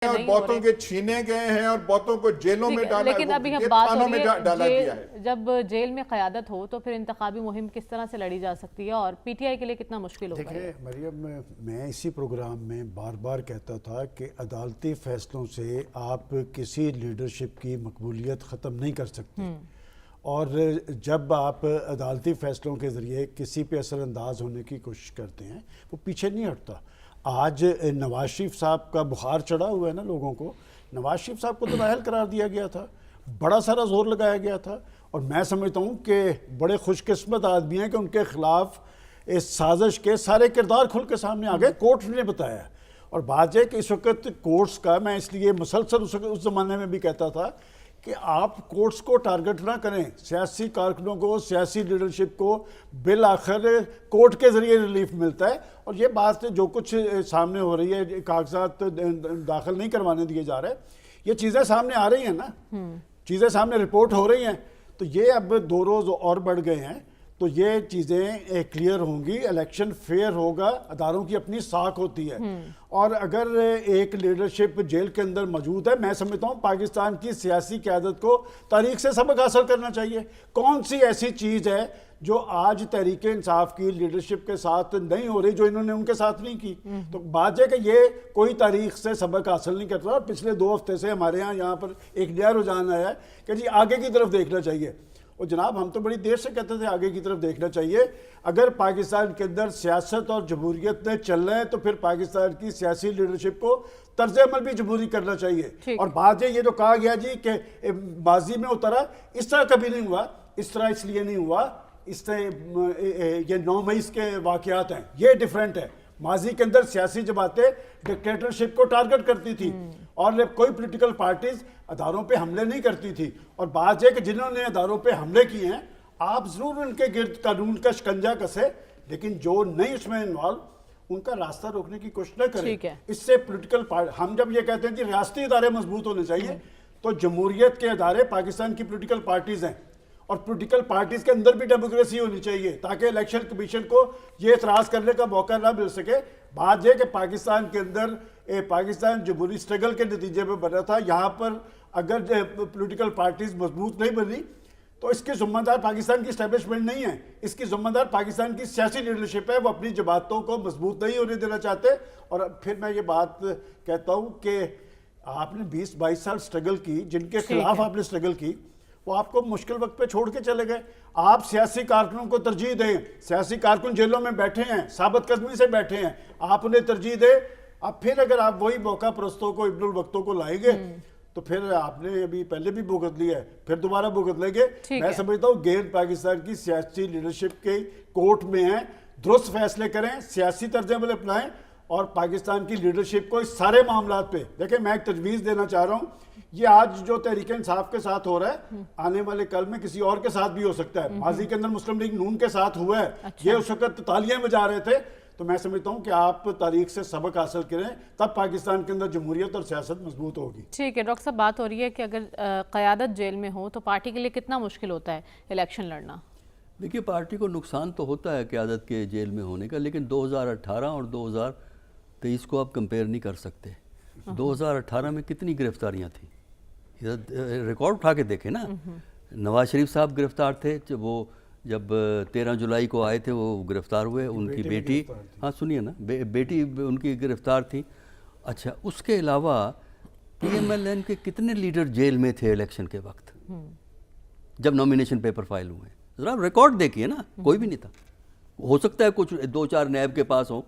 और बहुतों के छीने गए हैं और बहुतों को जेलों में डाला, लेकिन अभी हम बात हो रही है डाला गया है। जब जेल में क़यादत हो तो फिर इंतखाबी मुहिम किस तरह से लड़ी जा सकती है और पीटीआई के लिए कितना मुश्किल होगा? देखिए मरियम, मैं इसी प्रोग्राम में बार बार कहता था कि अदालती फैसलों से आप किसी लीडरशिप की मकबूलियत ख़त्म नहीं कर सकते, और जब आप अदालती फ़ैसलों के ज़रिए किसी पे असरअंदाज होने की कोशिश करते हैं वो पीछे नहीं हटता। आज नवाज शरीफ साहब का बुखार चढ़ा हुआ है ना लोगों को। नवाज शरीफ साहब को तो नाअहल करार दिया गया था, बड़ा सारा जोर लगाया गया था, और मैं समझता हूँ कि बड़े खुशकिस्मत आदमी हैं कि उनके खिलाफ इस साजिश के सारे किरदार खुल के सामने आ गए, कोर्ट ने बताया। और बात है कि इस वक्त कोर्ट्स का, मैं इसलिए मुसलसल उस ज़माने में भी कहता था कि आप कोर्ट्स को टारगेट ना करें, सियासी कारकुनों को, सियासी लीडरशिप को बिल आखिर कोर्ट के ज़रिए रिलीफ मिलता है। और ये बात जो कुछ सामने हो रही है, कागजात दाखिल नहीं करवाने दिए जा रहे, ये चीज़ें सामने आ रही हैं ना, चीज़ें सामने रिपोर्ट हो रही हैं, तो ये अब 2 रोज़ और बढ़ गए हैं, तो ये चीज़ें क्लियर होंगी, इलेक्शन फेयर होगा, अदारों की अपनी साख होती है। और अगर एक लीडरशिप जेल के अंदर मौजूद है, मैं समझता हूँ पाकिस्तान की सियासी क़यादत को तारीख से सबक हासिल करना चाहिए। कौन सी ऐसी चीज़ है जो आज तहरीक इंसाफ की लीडरशिप के साथ नहीं हो रही, जो इन्होंने उनके साथ नहीं की? तो बात है कि ये कोई तारीख से सबक हासिल नहीं करता। और पिछले 2 हफ्ते से हमारे यहाँ पर एक नया रुझान आया है कि जी आगे की तरफ देखना चाहिए। और जनाब, हम तो बड़ी देर से कहते थे आगे की तरफ देखना चाहिए। अगर पाकिस्तान के अंदर सियासत और जमहूरियत ने चलना है तो फिर पाकिस्तान की सियासी लीडरशिप को तर्ज अमल भी जमहूरी करना चाहिए। और बात है ये जो कहा गया जी कि माजी में उतरा, इस तरह कभी नहीं हुआ। इस तरह इसलिए नहीं हुआ, इस तरह ये 9 मई के वाक़यात हैं, ये डिफरेंट है। माजी के अंदर सियासी जमातें डिक्टेटरशिप को टारगेट करती थी और कोई पॉलिटिकल पार्टीज अदारों पे हमले नहीं करती थी। और बात है कि जिन्होंने अदारों पे हमले किए हैं, आप जरूर उनके गिर्द कानून का शिकंजा कसे, लेकिन जो नहीं उसमें इन्वॉल्व, उनका रास्ता रोकने की कोशिश न करें। इससे पॉलिटिकल पार्टी, हम जब ये कहते हैं कि रियासती इदारे मजबूत होने चाहिए, तो जमहूरियत के इदारे पाकिस्तान की पॉलिटिकल पार्टीज हैं, और पॉलिटिकल पार्टीज के अंदर भी डेमोक्रेसी होनी चाहिए ताकि इलेक्शन कमीशन को ये एतराज करने का मौका ना मिल सके। बात यह कि पाकिस्तान के अंदर पाकिस्तान जमहूरी स्ट्रगल के नतीजे में बना था। यहाँ पर अगर पॉलिटिकल पार्टीज मजबूत नहीं बनी तो इसकी जिम्मेदार पाकिस्तान की इस्टेब्लिशमेंट नहीं है, इसकी जिम्मेदार पाकिस्तान की सियासी लीडरशिप है। वो अपनी जमातों को मजबूत नहीं होने देना चाहते। और फिर मैं ये बात कहता हूँ कि आपने 20-22 साल स्ट्रगल की, जिनके खिलाफ आपने स्ट्रगल की, वो आपको मुश्किल वक्त पे छोड़ के चले गए। आप सियासी कारकुनों को तरजीह दें, सियासी कारकुन जेलों में बैठे हैं, साबित कदमी से बैठे हैं, आप उन्हें तरजीह दें। अब फिर अगर आप वही मौका परस्तों को, इब्नुल वक्तों को लाएंगे तो फिर आपने अभी पहले भी भुगत लिया है, फिर दोबारा भुगत लेंगे। मैं समझता हूँ गेंद पाकिस्तान की सियासी लीडरशिप के कोर्ट में है, दुरुस्त फैसले करें, सियासी तर्ज अमल अपनाएं और पाकिस्तान की लीडरशिप को इस सारे मामला पे देखिए। मैं एक तजवीज़ देना चाह रहा हूँ, ये आज जो तहरीक इंसाफ के साथ हो रहा है, आने वाले कल में किसी और के साथ भी हो सकता है। माजी के अंदर मुस्लिम लीग नून के साथ हुआ है, ये उस वक्त तालियां बजा रहे थे। तो मैं समझता हूँ कि आप तारीख से सबक हासिल करें, तब पाकिस्तान के अंदर जमहूरियत और सियासत मजबूत होगी। ठीक है डॉक्टर साहब, बात हो रही है कि अगर क़यादत जेल में हो तो पार्टी के लिए कितना मुश्किल होता है इलेक्शन लड़ना? देखिए, पार्टी को नुकसान तो होता है क़यादत के जेल में होने का, लेकिन 2018 और 2023 को आप कंपेयर नहीं कर सकते। 2018 में कितनी गिरफ्तारियाँ थी, रिकॉर्ड उठा के देखें ना। नवाज शरीफ साहब गिरफ्तार थे, जब 13 जुलाई को आए थे वो गिरफ्तार हुए, उनकी बेटी, हाँ सुनिए ना, बेटी उनकी गिरफ्तार थी। अच्छा, उसके अलावा PMLN के कितने लीडर जेल में थे इलेक्शन के वक्त जब नॉमिनेशन पेपर फाइल हुए? ज़रा रिकॉर्ड देखिए ना, कोई भी नहीं था। हो सकता है कुछ 2-4 नैब के पास हो,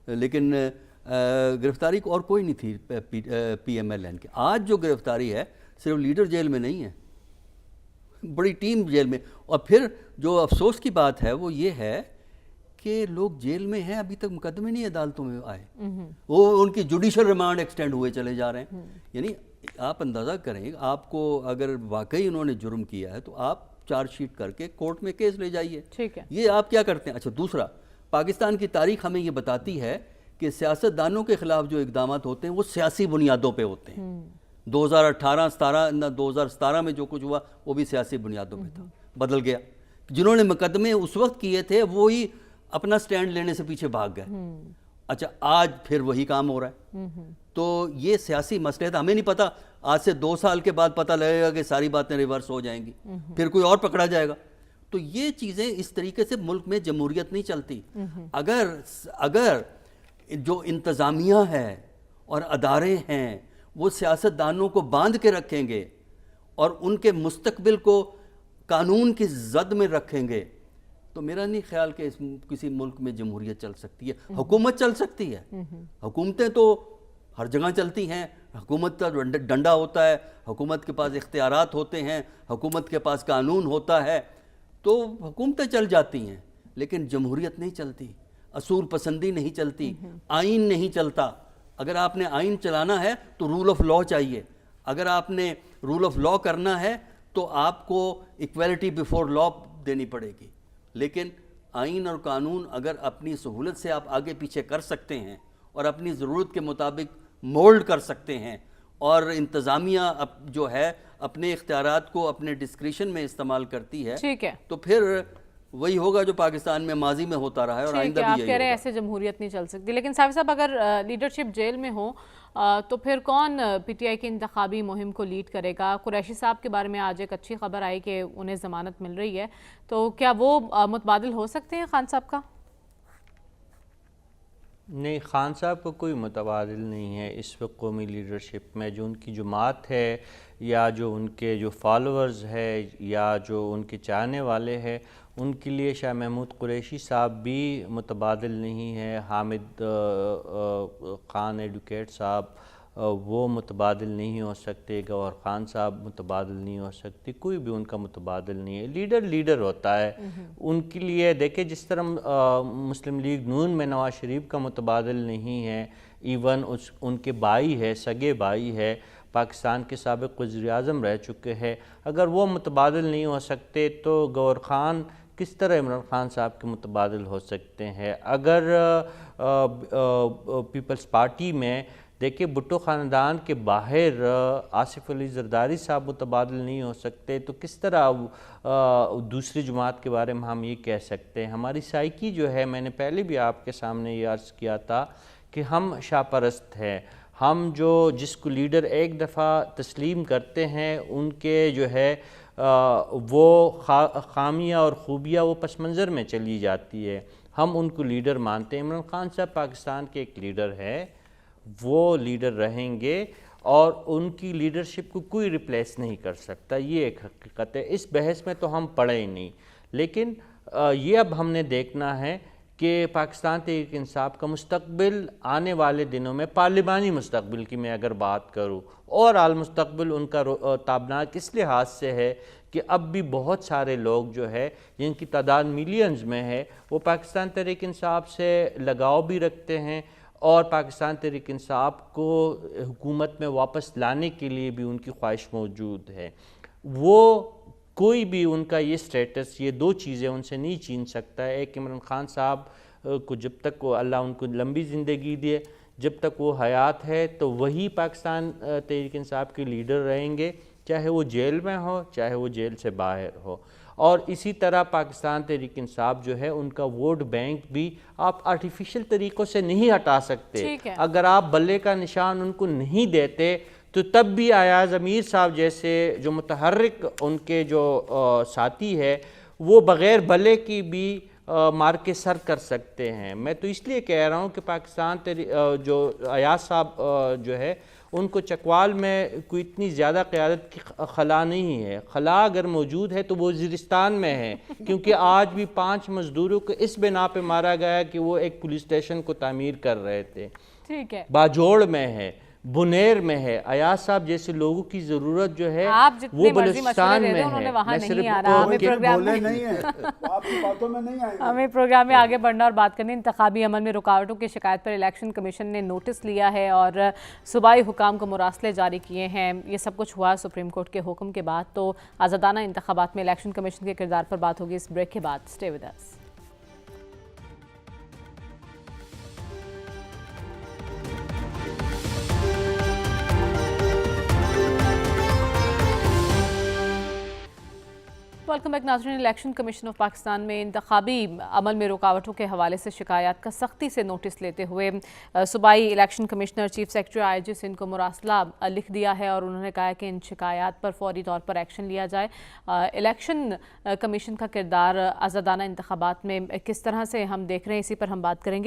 लेकिन गिरफ्तारी को और कोई नहीं थी PMLN की। आज जो गिरफ्तारी है सिर्फ लीडर जेल में नहीं है, बड़ी टीम जेल में। और फिर जो अफसोस की बात है वो ये है कि लोग जेल में हैं, अभी तक मुकदमे नहीं अदालतों में आए, वो उनकी जुडिशल रिमांड एक्सटेंड हुए चले जा रहे हैं। यानी आप अंदाज़ा करें, आपको अगर वाकई उन्होंने जुर्म किया है तो आप चार्जशीट करके कोर्ट में केस ले जाइए। ठीक है, ये आप क्या करते हैं? अच्छा, दूसरा, पाकिस्तान की तारीख हमें ये बताती है कि सियासतदानों के खिलाफ जो इकदाम होते हैं वो सियासी बुनियादों पे होते हैं। 2017 में जो कुछ हुआ वो भी सियासी बुनियादों पे था, बदल गया। जिन्होंने मुकदमे उस वक्त किए थे वो ही अपना स्टैंड लेने से पीछे भाग गए। अच्छा आज फिर वही काम हो रहा है। तो ये सियासी मसले हमें नहीं पता, आज से 2 साल के बाद पता लगेगा कि सारी बातें रिवर्स हो जाएंगी, फिर कोई और पकड़ा जाएगा। तो ये चीज़ें इस तरीके से मुल्क में जमहूरियत नहीं चलती। अगर जो इंतज़ामिया है और अदारे हैं वो सियासतदानों को बांध के रखेंगे और उनके मुस्तकबिल को कानून की जद में रखेंगे, तो मेरा नहीं ख्याल कि किसी मुल्क में जमहूरियत चल सकती है। हुकूमत चल सकती है, हुकूमतें तो हर जगह चलती हैं, हुकूमत का डंडा होता है, हुकूमत के पास इख्तियारात होते हैं, हुकूमत के पास कानून होता है, तो हुकूमतें चल जाती हैं, लेकिन जमहूरियत नहीं चलती, असूल पसंदी नहीं चलती, आइन नहीं चलता। अगर आपने आइन चलाना है तो रूल ऑफ लॉ चाहिए, अगर आपने रूल ऑफ लॉ करना है तो आपको इक्वलिटी बिफोर लॉ देनी पड़ेगी। लेकिन आइन और कानून अगर अपनी सहूलत से आप आगे पीछे कर सकते हैं और अपनी ज़रूरत के मुताबिक मोल्ड कर सकते हैं, और इंतज़ामिया जो है अपने इख्तियारात को अपने डिस्क्रिशन में इस्तेमाल करती है, ठीक है, तो फिर वही होगा जो पाकिस्तान में माजी में होता रहा है और आइंदा भी आप यही कह रहे हैं होगा। ऐसे जमहूरियत नहीं चल सकती। लेकिन साहिब साहब, अगर लीडरशिप जेल में हो तो फिर कौन पीटीआई की इंतखाबी मुहिम को लीड करेगा? कुरैशी साहब के बारे में आज एक अच्छी खबर आई कि उन्हें ज़मानत मिल रही है, तो क्या वो मुतबादिल हो सकते हैं खान साहब का? नहीं, खान साहब को कोई मुतबादिल नहीं है इस वक्त कौमी लीडरशिप में। जो उनकी जमात है या जो उनके जो फॉलोअर्स है या जो उनके चाहने वाले हैं, उनके लिए शाह महमूद कुरैशी साहब भी मुतबादिल नहीं है। हामिद ख़ान एडवोकेट साहब वो मुतबादिल नहीं हो सकते, गौहर ख़ान साहब मुतबादिल नहीं हो सकते, कोई भी उनका मुतबादिल नहीं है। लीडर होता है उनके लिए। देखिए, जिस तरह मुस्लिम लीग नून में नवाज शरीफ का मुतबादिल नहीं है, इवन उनके भाई है, सगे भाई है, पाकिस्तान के साबिक़ वज़ीर-ए-आज़म रह चुके हैं, अगर वो मुतबादिल नहीं हो सकते तो गौहर ख़ान किस तरह इमरान खान साहब के मुतबादिल हो सकते हैं? अगर पीपल्स पार्टी में देखिए भुट्टो ख़ानदान के बाहर आसिफ अली ज़रदारी साहब मुतबादिल नहीं हो सकते, तो किस तरह दूसरी जमात के बारे में हम ये कह सकते हैं? हमारी साइकी जो है, मैंने पहले भी आपके सामने ये अर्ज़ किया था कि हम शाहपरस्त हैं। हम जिसको लीडर एक दफ़ा तस्लीम करते हैं, उनके जो है वो खामियाँ और खूबियाँ वो पस मंज़र में चली जाती है, हम उनको लीडर मानते हैं। इमरान खान साहब पाकिस्तान के एक लीडर है, वो लीडर रहेंगे और उनकी लीडरशिप को कोई रिप्लेस नहीं कर सकता, ये एक हकीकत है। इस बहस में तो हम पड़े ही नहीं, लेकिन ये अब हमने देखना है कि पाकिस्तान तहरीक इंसाफ का मुस्तकबिल आने वाले दिनों में, पार्लिमानी मुस्तकबिल की मैं अगर बात करूँ, और आल मुस्तकबिल उनका ताबनाक इस लिहाज से है कि अब भी बहुत सारे लोग जो है जिनकी तादाद मिलियंस में है, वो पाकिस्तान तहरीक इंसाफ से लगाव भी रखते हैं और पाकिस्तान तहरीक इंसाफ को हुकूमत में वापस लाने के लिए भी उनकी ख्वाहिश मौजूद है। वो कोई भी उनका ये स्टेटस, ये दो चीज़ें उनसे नहीं छीन सकता है। एक, इमरान खान साहब को जब तक को अल्लाह उनको लंबी ज़िंदगी दिए, जब तक वो हयात है तो वही पाकिस्तान तहरीक इंसाफ के लीडर रहेंगे, चाहे वो जेल में हो चाहे वो जेल से बाहर हो। और इसी तरह पाकिस्तान तहरीक इंसाफ जो है, उनका वोट बैंक भी आप आर्टिफिशियल तरीक़ों से नहीं हटा सकते। अगर आप बल्ले का निशान उनको नहीं देते तो तब भी अयाज अमीर साहब जैसे जो मुतहर्रिक उनके जो साथी है, वो बग़ैर बल्ले की भी मार के सर कर सकते हैं। मैं तो इसलिए कह रहा हूँ कि पाकिस्तान जो अयाज साहब जो है, उनको चकवाल में कोई इतनी ज़्यादा क़यादत की खला नहीं है। खला अगर मौजूद है तो वो वज़ीरिस्तान में है, क्योंकि आज भी 5 मज़दूरों को इस बिना पे मारा गया कि वो एक पुलिस स्टेशन को तामीर कर रहे थे। ठीक है, बाजोड़ में है, बुनेर में है। अयाज साहब जैसे लोगों की ज़रूरत जो है वो बलूचिस्तान में है। मैं सिर्फ हमें प्रोग्राम में नहीं है, आपकी बातों में नहीं आएंगे। हमें प्रोग्राम में आगे बढ़ना और बात करनी। इंतखाबी अमल में रुकावटों की शिकायत पर इलेक्शन कमीशन ने नोटिस लिया है और सूबाई हुकाम को मुरासले जारी किए हैं। ये सब कुछ हुआ सुप्रीम कोर्ट के हुक्म के बाद। तो आज़ादाना इंतखाबात में इलेक्शन कमीशन के किरदार पर बात होगी इस ब्रेक के बाद। Stay with us. Welcome back नाज़रीन। इलेक्शन कमीशन ऑफ पाकिस्तान में इंतखाबी अमल में रुकावटों के हवाले से शिकायत का सख्ती से नोटिस लेते हुए सूबाई election commissioner chief secretary IG Sindh को मुरासला लिख दिया है और उन्होंने कहा है कि इन शिकायत पर फौरी तौर पर एक्शन लिया जाए। इलेक्शन कमीशन का किरदार आज़ादाना इंतखाबात में किस तरह से हम देख रहे हैं, इसी पर हम बात करेंगे।